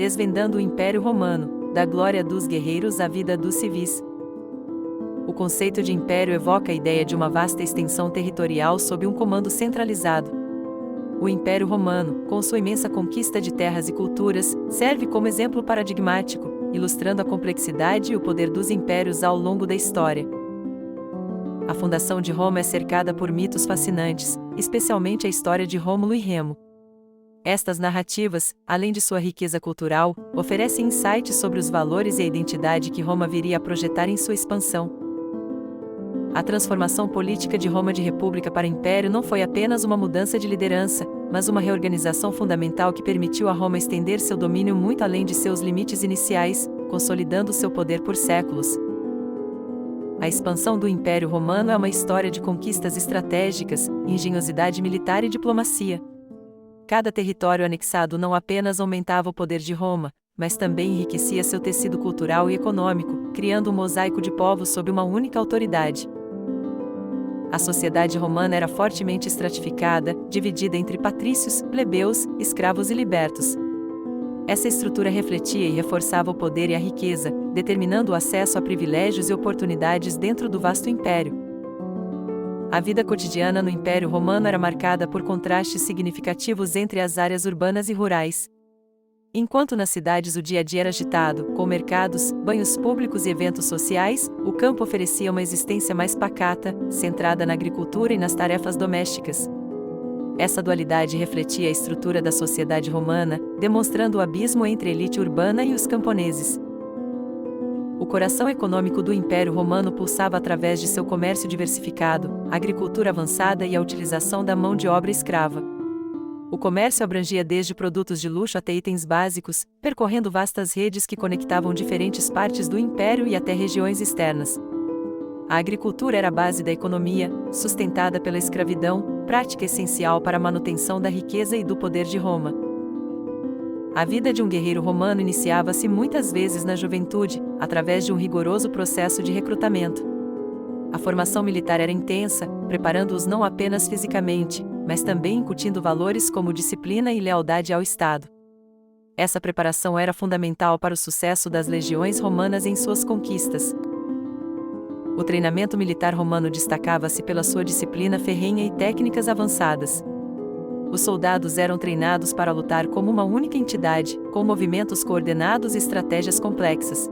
Desvendando o Império Romano, da glória dos guerreiros à vida dos civis. O conceito de império evoca a ideia de uma vasta extensão territorial sob um comando centralizado. O Império Romano, com sua imensa conquista de terras e culturas, serve como exemplo paradigmático, ilustrando a complexidade e o poder dos impérios ao longo da história. A fundação de Roma é cercada por mitos fascinantes, especialmente a história de Rômulo e Remo. Estas narrativas, além de sua riqueza cultural, oferecem insights sobre os valores e a identidade que Roma viria a projetar em sua expansão. A transformação política de Roma de república para império não foi apenas uma mudança de liderança, mas uma reorganização fundamental que permitiu a Roma estender seu domínio muito além de seus limites iniciais, consolidando seu poder por séculos. A expansão do Império Romano é uma história de conquistas estratégicas, engenhosidade militar e diplomacia. Cada território anexado não apenas aumentava o poder de Roma, mas também enriquecia seu tecido cultural e econômico, criando um mosaico de povos sob uma única autoridade. A sociedade romana era fortemente estratificada, dividida entre patrícios, plebeus, escravos e libertos. Essa estrutura refletia e reforçava o poder e a riqueza, determinando o acesso a privilégios e oportunidades dentro do vasto império. A vida cotidiana no Império Romano era marcada por contrastes significativos entre as áreas urbanas e rurais. Enquanto nas cidades o dia a dia era agitado, com mercados, banhos públicos e eventos sociais, o campo oferecia uma existência mais pacata, centrada na agricultura e nas tarefas domésticas. Essa dualidade refletia a estrutura da sociedade romana, demonstrando o abismo entre a elite urbana e os camponeses. O coração econômico do Império Romano pulsava através de seu comércio diversificado, agricultura avançada e a utilização da mão de obra escrava. O comércio abrangia desde produtos de luxo até itens básicos, percorrendo vastas redes que conectavam diferentes partes do império e até regiões externas. A agricultura era a base da economia, sustentada pela escravidão, prática essencial para a manutenção da riqueza e do poder de Roma. A vida de um guerreiro romano iniciava-se muitas vezes na juventude, através de um rigoroso processo de recrutamento. A formação militar era intensa, preparando-os não apenas fisicamente, mas também incutindo valores como disciplina e lealdade ao Estado. Essa preparação era fundamental para o sucesso das legiões romanas em suas conquistas. O treinamento militar romano destacava-se pela sua disciplina ferrenha e técnicas avançadas. Os soldados eram treinados para lutar como uma única entidade, com movimentos coordenados e estratégias complexas.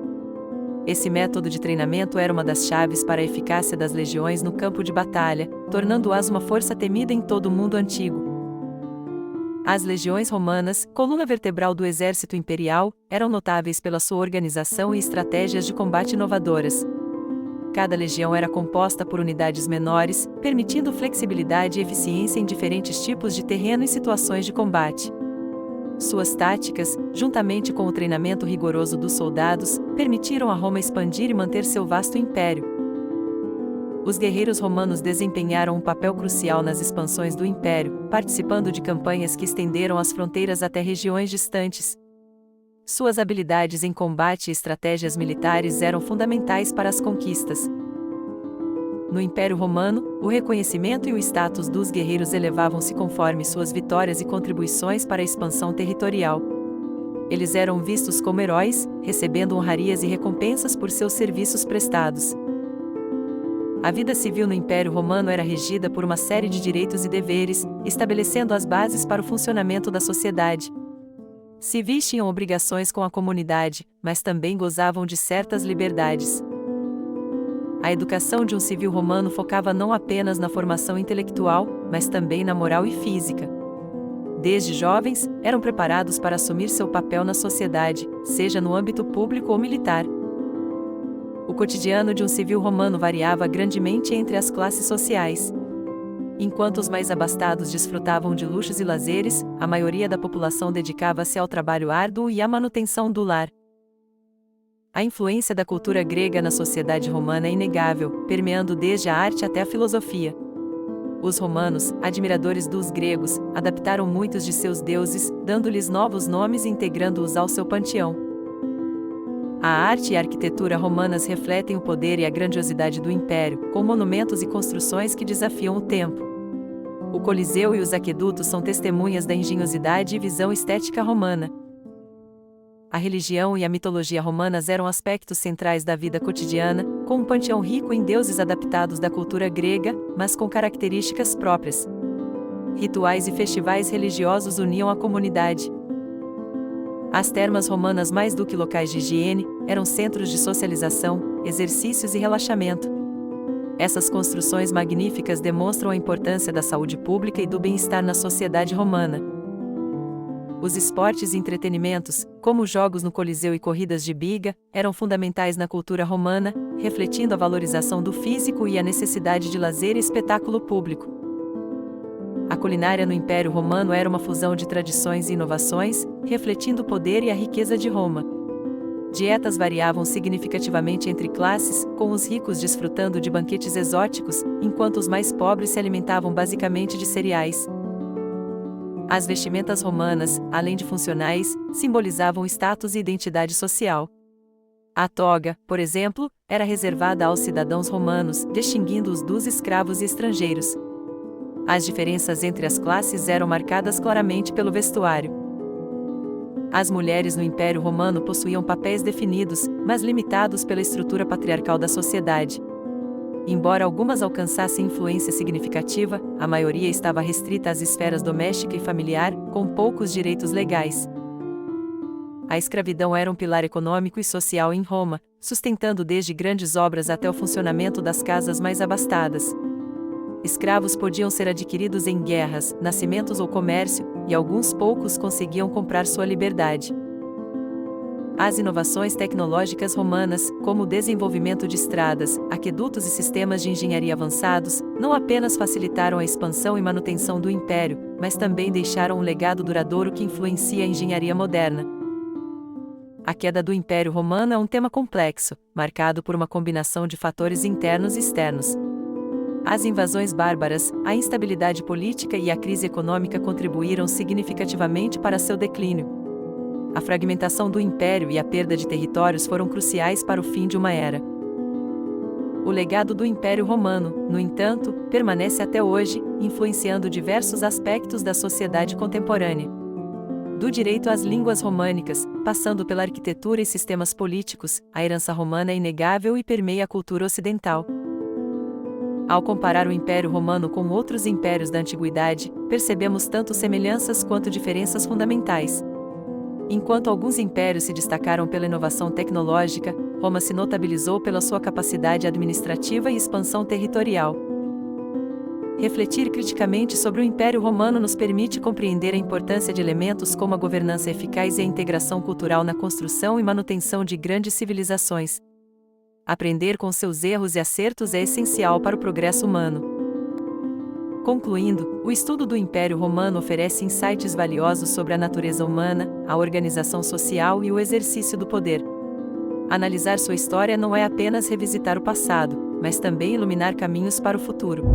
Esse método de treinamento era uma das chaves para a eficácia das legiões no campo de batalha, tornando-as uma força temida em todo o mundo antigo. As legiões romanas, coluna vertebral do exército imperial, eram notáveis pela sua organização e estratégias de combate inovadoras. Cada legião era composta por unidades menores, permitindo flexibilidade e eficiência em diferentes tipos de terreno e situações de combate. Suas táticas, juntamente com o treinamento rigoroso dos soldados, permitiram a Roma expandir e manter seu vasto império. Os guerreiros romanos desempenharam um papel crucial nas expansões do império, participando de campanhas que estenderam as fronteiras até regiões distantes. Suas habilidades em combate e estratégias militares eram fundamentais para as conquistas. No Império Romano, o reconhecimento e o status dos guerreiros elevavam-se conforme suas vitórias e contribuições para a expansão territorial. Eles eram vistos como heróis, recebendo honrarias e recompensas por seus serviços prestados. A vida civil no Império Romano era regida por uma série de direitos e deveres, estabelecendo as bases para o funcionamento da sociedade. Civis tinham obrigações com a comunidade, mas também gozavam de certas liberdades. A educação de um civil romano focava não apenas na formação intelectual, mas também na moral e física. Desde jovens, eram preparados para assumir seu papel na sociedade, seja no âmbito público ou militar. O cotidiano de um civil romano variava grandemente entre as classes sociais. Enquanto os mais abastados desfrutavam de luxos e lazeres, a maioria da população dedicava-se ao trabalho árduo e à manutenção do lar. A influência da cultura grega na sociedade romana é inegável, permeando desde a arte até a filosofia. Os romanos, admiradores dos gregos, adaptaram muitos de seus deuses, dando-lhes novos nomes e integrando-os ao seu panteão. A arte e a arquitetura romanas refletem o poder e a grandiosidade do império, com monumentos e construções que desafiam o tempo. O Coliseu e os aquedutos são testemunhas da engenhosidade e visão estética romana. A religião e a mitologia romanas eram aspectos centrais da vida cotidiana, com um panteão rico em deuses adaptados da cultura grega, mas com características próprias. Rituais e festivais religiosos uniam a comunidade. As termas romanas, mais do que locais de higiene, eram centros de socialização, exercícios e relaxamento. Essas construções magníficas demonstram a importância da saúde pública e do bem-estar na sociedade romana. Os esportes e entretenimentos, como jogos no Coliseu e corridas de biga, eram fundamentais na cultura romana, refletindo a valorização do físico e a necessidade de lazer e espetáculo público. A culinária no Império Romano era uma fusão de tradições e inovações, refletindo o poder e a riqueza de Roma. Dietas variavam significativamente entre classes, com os ricos desfrutando de banquetes exóticos, enquanto os mais pobres se alimentavam basicamente de cereais. As vestimentas romanas, além de funcionais, simbolizavam status e identidade social. A toga, por exemplo, era reservada aos cidadãos romanos, distinguindo-os dos escravos e estrangeiros. As diferenças entre as classes eram marcadas claramente pelo vestuário. As mulheres no Império Romano possuíam papéis definidos, mas limitados pela estrutura patriarcal da sociedade. Embora algumas alcançassem influência significativa, a maioria estava restrita às esferas doméstica e familiar, com poucos direitos legais. A escravidão era um pilar econômico e social em Roma, sustentando desde grandes obras até o funcionamento das casas mais abastadas. Escravos podiam ser adquiridos em guerras, nascimentos ou comércio, e alguns poucos conseguiam comprar sua liberdade. As inovações tecnológicas romanas, como o desenvolvimento de estradas, aquedutos e sistemas de engenharia avançados, não apenas facilitaram a expansão e manutenção do império, mas também deixaram um legado duradouro que influencia a engenharia moderna. A queda do Império Romano é um tema complexo, marcado por uma combinação de fatores internos e externos. As invasões bárbaras, a instabilidade política e a crise econômica contribuíram significativamente para seu declínio. A fragmentação do império e a perda de territórios foram cruciais para o fim de uma era. O legado do Império Romano, no entanto, permanece até hoje, influenciando diversos aspectos da sociedade contemporânea. Do direito às línguas românicas, passando pela arquitetura e sistemas políticos, a herança romana é inegável e permeia a cultura ocidental. Ao comparar o Império Romano com outros impérios da antiguidade, percebemos tanto semelhanças quanto diferenças fundamentais. Enquanto alguns impérios se destacaram pela inovação tecnológica, Roma se notabilizou pela sua capacidade administrativa e expansão territorial. Refletir criticamente sobre o Império Romano nos permite compreender a importância de elementos como a governança eficaz e a integração cultural na construção e manutenção de grandes civilizações. Aprender com seus erros e acertos é essencial para o progresso humano. Concluindo, o estudo do Império Romano oferece insights valiosos sobre a natureza humana, a organização social e o exercício do poder. Analisar sua história não é apenas revisitar o passado, mas também iluminar caminhos para o futuro.